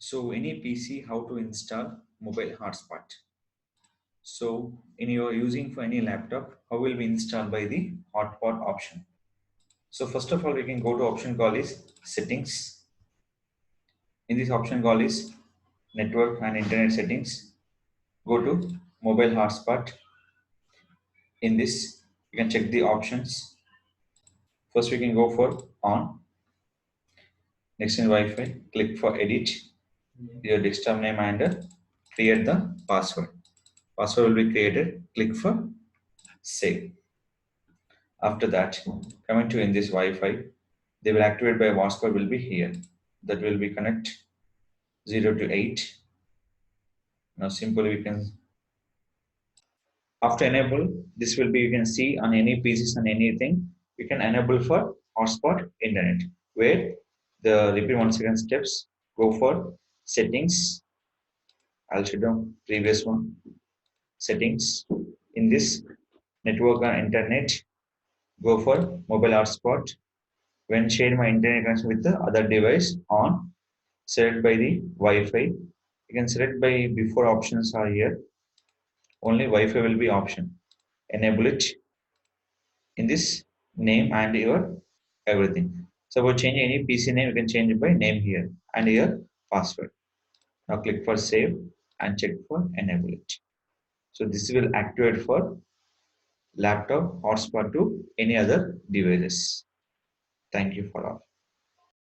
So any PC, how to install mobile hotspot? So in your using for any laptop, how will we install by the hotspot option? So first of all, we can go to option called is settings. In this option called is network and internet settings. Go to mobile hotspot. In this, you can check the options. First, we can go for on. Next in Wi-Fi, click for edit your desktop name and create the password. Password will be created. Click for save. After that, coming to in this Wi-Fi, they will activate by hotspot will be here. That will be connect 0 to 8. Now simply we can after enable this will be you can see on any pieces and anything you can enable for hotspot internet where the repeat 1 second steps go for settings. I'll show down previous one settings. In this network and internet go for mobile hotspot. When share my internet connection with the other device on, select by the Wi-Fi. You can select by before options are here. Only Wi-Fi will be option. Enable it in this name and your everything. So for changing any PC name, you can change it by name here and your password. Now click for save and check for enable it. So this will activate for laptop hotspot to any other devices. Thank you for all.